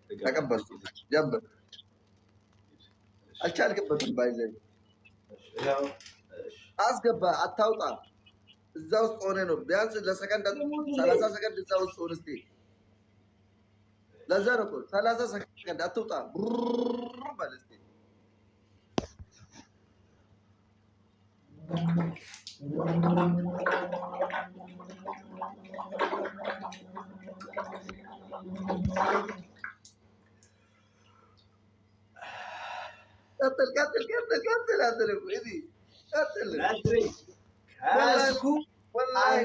تقبل جنب الشالكبتم بايزي أسقب التوطع الزاوس قونينو بيانس لسكند 30 سكند الزاوس قونستي لازاركو 30 سكند التوطع بالستي قتل هذا إيدي قتل والله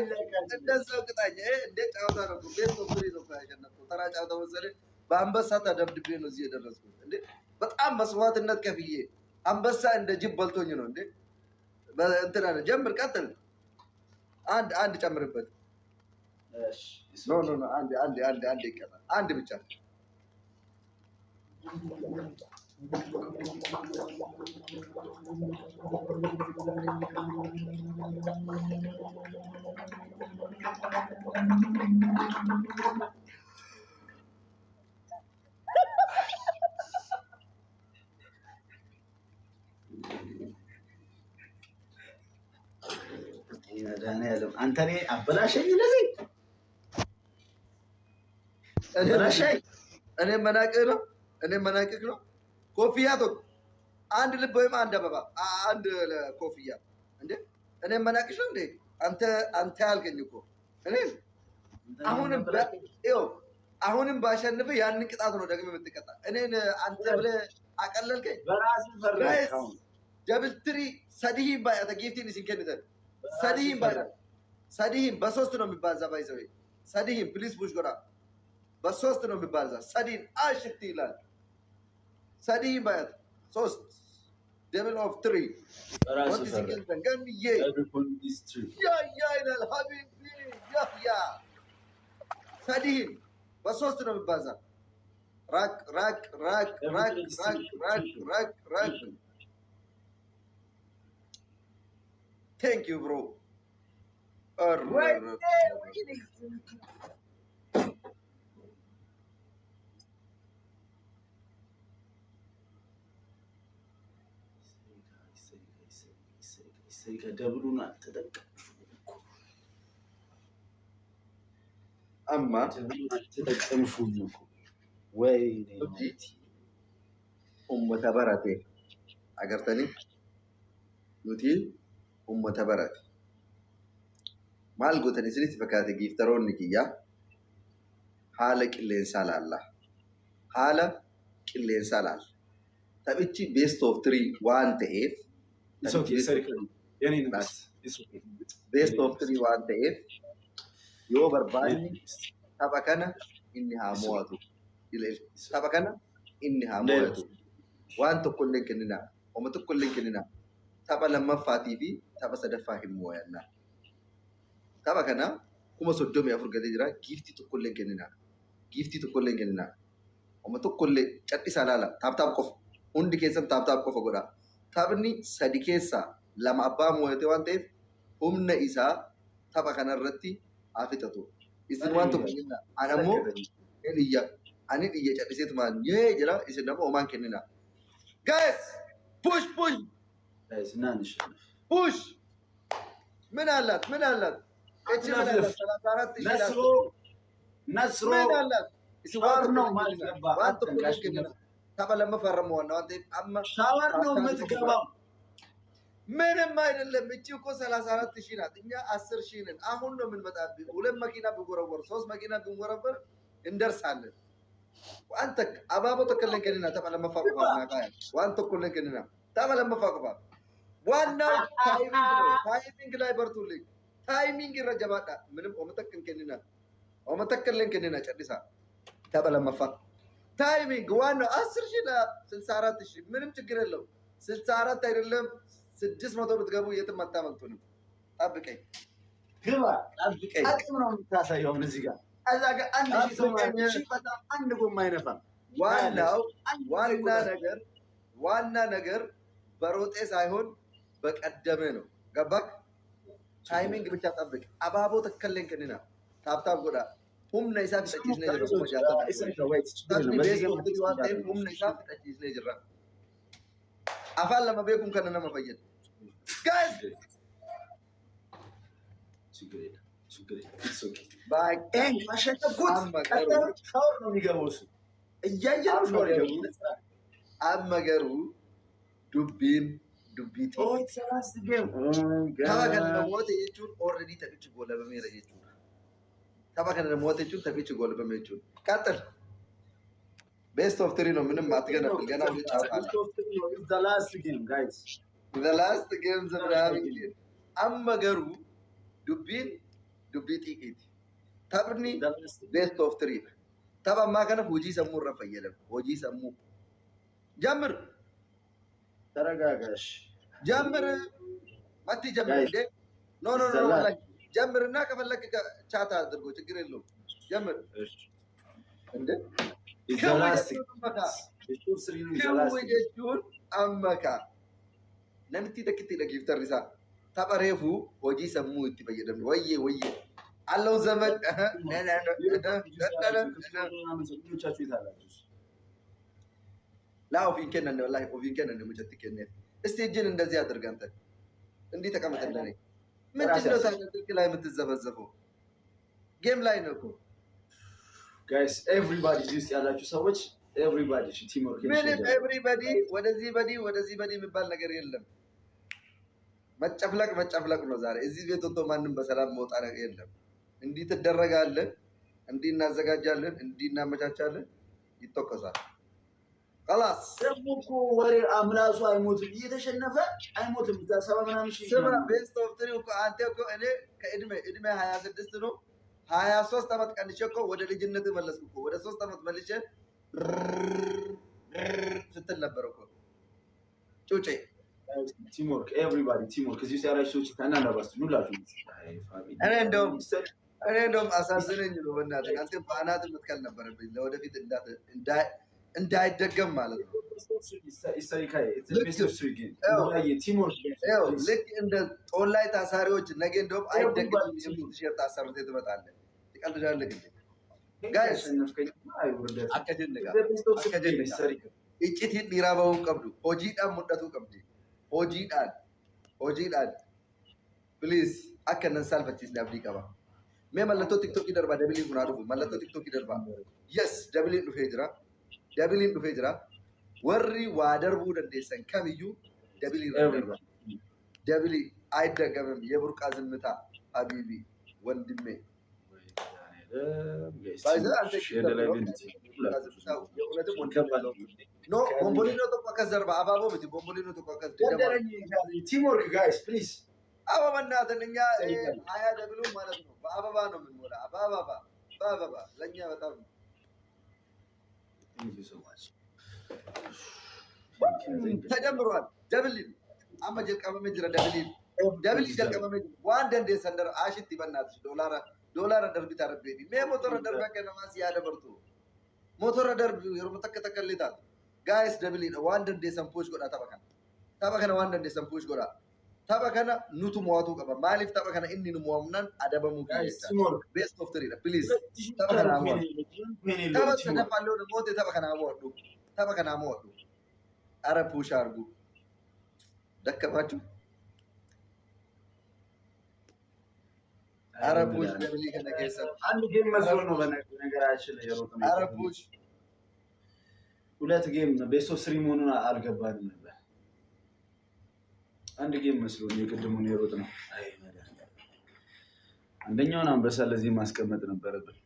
الناس قطعة ديك عاوزة نقول بيت وفريد وفاجر نقول ترى عاوزة وزري بأمبسا تدبدبين وزيد الرسول إندي بتأم بسوات النت كفيه أمبسا عند جيب بلتوني نو إندي بنتنا جمر قتل عندي جمر بيت نو عندي كذا عندي بيتشا يا دانيال أنتني أبلا شيء لذي أبلا شيء أنا مناكر كوفياتك عند البوي ما عنده بابا عند الكوفية عندي أنا مناكر شو عندي أنت هالكنيكو أنا أهونم باشا نبي يعني كتاعه نو دعمي متكتا أنا أنت بله أكلل كي براسي فرق جابل تري سديه باي هذا جيفتي نسين كنيدا سديه بسوستنا مبارزة بايزوي سديه بليز بوش غرا بسوستنا مبارزة سديه عاشق تيلان سديه باي سوست devil of three براسي what is فرق it كان يه everyone is true يا إلى الحبيب يا سديه بسوستنا مبارزة راك thank you bro سيكا دبلونا تدق أما تدق مفهومكم وين تبرتي أقرتني نوتي تبرتي ما القوتني سنتي فكاتي جيفترون نكيا حالك اللي إنسان الله حالك اللي إنسان الله تبيتي best of 3 1 تيف it's okay يعني بس best of 3 1 تيف يو برباني تبكنا إنها مواتو تبكنا إنها مواتو وأنت كل كننا وما تكل كننا تبا لما فاتي في تبا سدفاهم موينا تبا كنا كم صدوم يفرق كذا gift تكل كننا وما تكل كتي سالالا تاب كوف عند كيسن تاب كوف غورا تابني سديكيسا لما أبا مويته وانتف نئسا تبا كنا رتي عافتتو إذن وانتو كننا أنا مو إليا أنا إليا كتي سيتمان يجرا إذن نبأ ومان كننا guys push guys نانش push من هلت نصرو من هلت شاورنا ما تجبا وانتو كننا تبا لما فرمونا وانتف أما شاورنا ما تجبا ምንም አይደለም እቺ እኮ 34 ሺህ ናት እኛ 10 ሺህ ነን አሁን ነው ምን መጣብ ሁለት መኪና ቢጎረወር ሶስት መኪና ቢጎረወር እንደርሳለን وانت ابابو تكلن كننا تبع لما فاقوا معايا وانت كلن كننا تبع لما فاقوا وانا تايمينج لا برتولي تايمينج رجباتا منم ومتكن كننا ومتكلن كننا چديسا تبع لما فاق تايمينج وانا 10 شيء لا 64 شيء منم ችግር የለው 64 አይደለም 600 ብትገቡ የትም አታመልጡንም ጠብቀኝ ግባ ጠብቀኝ አቅም ነው የምታሳየው እዚህ ጋር እዛ ጋር አንድ ሺህ ሰው ማለት በጣም አንድ ጎማ አይነፋም ዋና ነገር በሮጤ ሳይሆን በቀደመ ነው ገባክ ታይሚንግ ብቻ ጠብቅ አባቦ ተከለኝ ከነና ታብታብ ጎዳ humna isaa fixachiisnee jirra kuma jaatama. Taphni best of 3 waan ta'eef humna isaa fixachiisnee jirra. Afaan lama beekuun kana nama fayyada. Guys! Amma garuu dubbiin dubbii tapha kana namoota jechuun already taphichi goolabameera jechuudha. Tapha kana namoota jechuun taphichi goolabame jechuudha. Qaxxal. Best of 3 no ምንም አትገነብል ገና the last game guys. The last game ምናምን amma garuu dubbiin dubbii xiqqeeti. Taphni best of 3 tapha ammaa kana hojii sammuu irra fayyadamu. Hojii sammuu. Jamir. ተረጋጋሽ ጀምር ማቲ ጀምር እንዴ ኖ ጀምርና ከፈለክ ቻት አድርጎ ችግር የለውም ጀምር እንዴ ከወጀቹን አመካ ነምቲ ተክቲ ለጊፍተር ሪሳ ታበሬፉ ሆጂ ሰሙ ይትበየደም ወዬ አለው ዘመን لا وفين كنا والله وفين كنا مجد كنا استيجين እንደዚህ አድርግ አንተ እንዲህ ተቀመጠልኝ ምንድነው ታዲያ ላይ የምትዘፈዘፈው ጌም ላይ ነው እኮ guys everybody just ያላችሁ ሰዎች everybody ቲም ወርክ ምንም everybody ወደዚህ በዲ የሚባል ነገር የለም መጨፍለቅ ነው ዛሬ እዚህ ቤት ወጥቶ ማንንም በሰላም መውጣ ነገር የለም እንዲህ ትደረጋለን እንዲህ እናዘጋጃለን እንዲህ እናመቻቻለን ይተከሳል خلاص ሰሙኩ ወሬ አምላሱ አይሞትም እየተሸነፈ አይሞትም ተሰባ ምናምን ሺህ ስማ ቤስት ኦፍ 3 እኮ አንተ እኮ እኔ ከእድሜ 26 ነው 23 አመት ቀንሼ እኮ ወደ ልጅነት መለስኩ እኮ ወደ 3 አመት መልሼ ስትል ነበር እኮ ጩጬ ቲም ወርክ ኤቭሪባዲ ቲም ወርክ እዚህ ሲያራሽ ሰዎች ታናናባስ ሁላችሁ እኔ እንደውም አሳዝነኝ ነው በእናትህ አንተ በአናት ምትከል ነበረብኝ ለወደፊት እንዳይደገም ማለት ነው ልክ እንደ ጦላይ ታሳሪዎች ነገ እንደውም አይደገም የሚል ቲሸርት አሰርተ ትመጣለህ ትቀልዳለህ ግን ጋይስ አከደንጋ እጭት ዲራባው ቀብዱ ሆጂዳን ሙደቱ ቀብዲ ሆጂዳን ፕሊዝ አከነን ሳልፈቲስ ዳብዲ ቀባ ሜ መለቶ ቲክቶክ ይደርባ ደብሊ ጉና ዱፉ መለቶ ቲክቶክ ይደርባ yes ደብሊ ዱፌ ጅራ ደብሊን ዱፌ ጅራ ወሪ ዋደርቡ ደንደሰን ከምዩ ደብሊ አይደገምም የቡርቃ ዝምታ ሀቢቢ ወንድሜ ባይዛ አንተ ኖ ቦምቦሊኖ ተቆከስ ዘርባ አባቦ ብቲ ቦምቦሊኖ ተቆከስ ቲም ወርክ ጋይስ ፕሊዝ አበባ እናትን እኛ 20 ደብሉ ማለት ነው በአበባ ነው የምንሞላ በአበባ ለኛ በጣም ተጀምሯል ደብሊን አማ ጀልቀመ ጅራ ደብሊን ጀልቀመ ዋን ደንደ ሰንደር አሽቲ በእናትሽ ዶላር ደርቢ ታረበኒ ሜ ሞተር ደርቢ ከነማስ ያደበርቱ ሞተር ደርቢ የሩም ተከተከልታ ጋይስ ደብሊን ዋን ደንደ ሰምፖች ጎዳ ታበከና ዋን ደንደ ሰምፖች ጎዳ ታበከና ኑቱ ሞዋቱ ቀባ ማሊፍ ታበከና ኢንኒ ሞዋምናን አደበሙ ጋይስ ቤስት ኦፍ 3 ፕሊዝ ታበከና ሞቴ ታበከና ሞዱ አረ ፑሽ አርጉ ደከማችሁ አረ ፑሽ ደብሊ ከነገሰ አንድ ጌም መስሎ ነው በነገራችን ላይ የሮጥ ነው አረ ፑሽ ሁለት ጌም ቤስት ኦፍ 3 መሆኑን አልገባንም ነበር አንድ ጌም መስሎ ነው የቀደሙን የሮጥ ነው አይ አንደኛውን አንበሳ ለዚህ ማስቀመጥ ነበረብን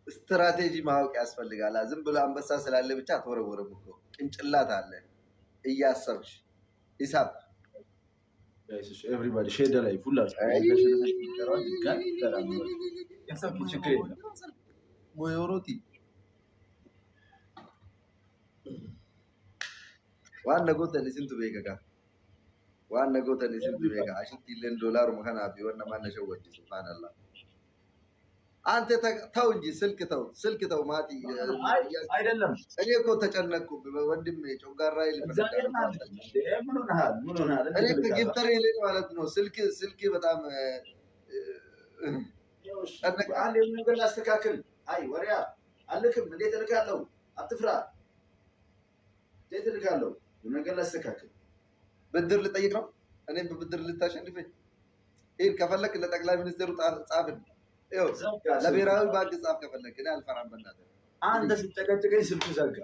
ስትራቴጂ ማወቅ ያስፈልጋል ዝም ብሎ አንበሳ ስላለ ብቻ አትወረወረም እኮ ቅንጭላት አለ እያሰብሽ ሂሳብ ጋይስ ኤቭሪባዲ ሼድ ላይ ሁላችሁ ችግር የለም ሞዮሮቲ ዋን ነጎተን ስንቱ ቤገጋ ዋን ነጎተን ስንቱ ቤጋ አሽቲ ለን ዶላር መከና ቢወና ማነሸው ወዲ ሱብሃንአላህ አንተ ተው እንጂ ስልክ ተው ማቲ አይደለም እኔ እኮ ተጨነቅኩ ወንድሜ ጮጋራ ምን ሆነሃል እኔ ከጊፍተር ይልቅ ማለት ነው ስልክ በጣም አንድ ነገር ላስተካክል። አይ ወሪያ አልክም። እንዴት እልካለሁ? አትፍራ። እንዴት እልካለሁ? ነገር ላስተካክል። ብድር ልጠይቅ ነው። እኔም በብድር ልታሸንፈኝ። ይሄን ከፈለክ ለጠቅላይ ሚኒስትሩ ጻፍን። ይኸው ለብሔራዊ ባንክ ጻፍ ከፈለክ። እኔ አልፈራም በእናትህ። አንተ ስትጨቀጭቀኝ ስልኩ ዘጋ።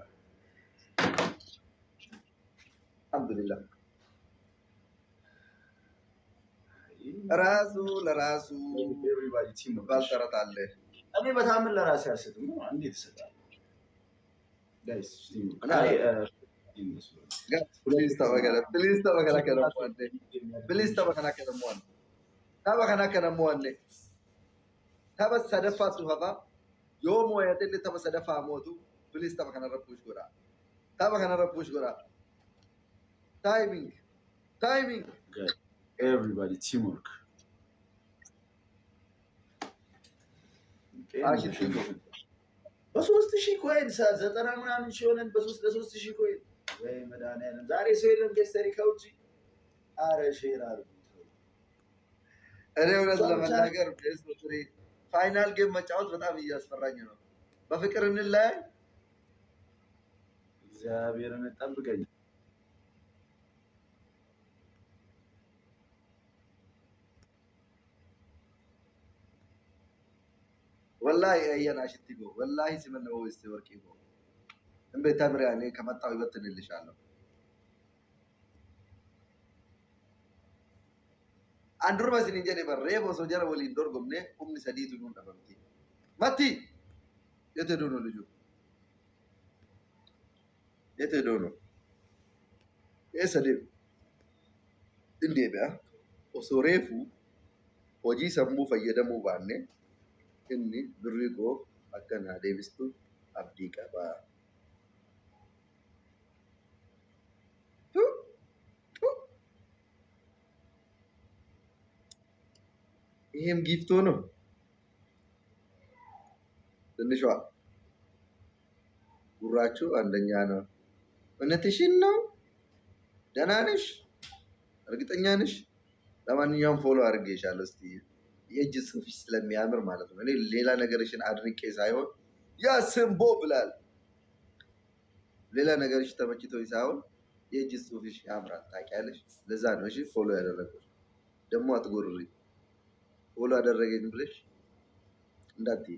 አልሐምዱሊላህ ራሱ ለራሱ ባልጠረት አለ። እኔ በታምን ለራሴ አልሰጥም። እንዴት ይሰጣል? ጋይስ ፕሊዝ ተበከና ከነሞን ተበከና ከነሞን ተበስ ሰደፋ ሱፈፋ ዮሞ ያተል ተበስ ሰደፋ ሞቱ ፕሊዝ ተበከና ረፑሽ ጎራ ታይሚንግ everybody teamwork በሶስት ሺህ ኮይን ዘጠና ምናምን ሲሆነን ለሶስት ሺህ ኮይን ወይ መድኃኒዓለም ዛሬ ሰው የለም ገስተሪ ከውጭ አረ ሼር አድርጉ። እኔ እውነት ለመናገር ፋይናል ጌም መጫወት በጣም እያስፈራኝ ነው። በፍቅር እንለያይ። እግዚአብሔርን ጠብቀኝ። والله ايانا شتيغو والله سمنه هو استوركيغو ام بتمر يعني كمጣው ይበትንልሻለሁ አንዱር ማሲን እንጀኔ በሬቦ ሶጀራ ወሊን ዶርጎምኔ ኡምኒ ሰዲቱ ኑን ደበምቲ ማቲ የተዶኖ ልጁ የተዶኖ የሰዲብ እንዴ ቢያ ኦሶሬፉ ሆጂ ሰሙ ፈየደሙ ባኔ inni birrii koo akka naa deebistu abdii qaba. ይሄም ጊፍት ሆኖ ትንሿ ጉራችሁ አንደኛ ነው። እውነትሽን ነው? ደህና ነሽ? እርግጠኛ ነሽ? ለማንኛውም ፎሎ አድርጌሻለሁ። እስቲ የእጅ ጽሁፍሽ ስለሚያምር ማለት ነው። እኔ ሌላ ነገርሽን አድንቄ ሳይሆን ያ ስምቦ ብላል ሌላ ነገርሽ ተመችቶኝ ሳይሆን የእጅ ጽሁፍሽ ያምራል። ታውቂያለሽ? ለዛ ነው እሺ ፎሎ ያደረኩሽ። ደግሞ አትጎርሪ። ፎሎ አደረገኝ ብለሽ እንዳትዪ።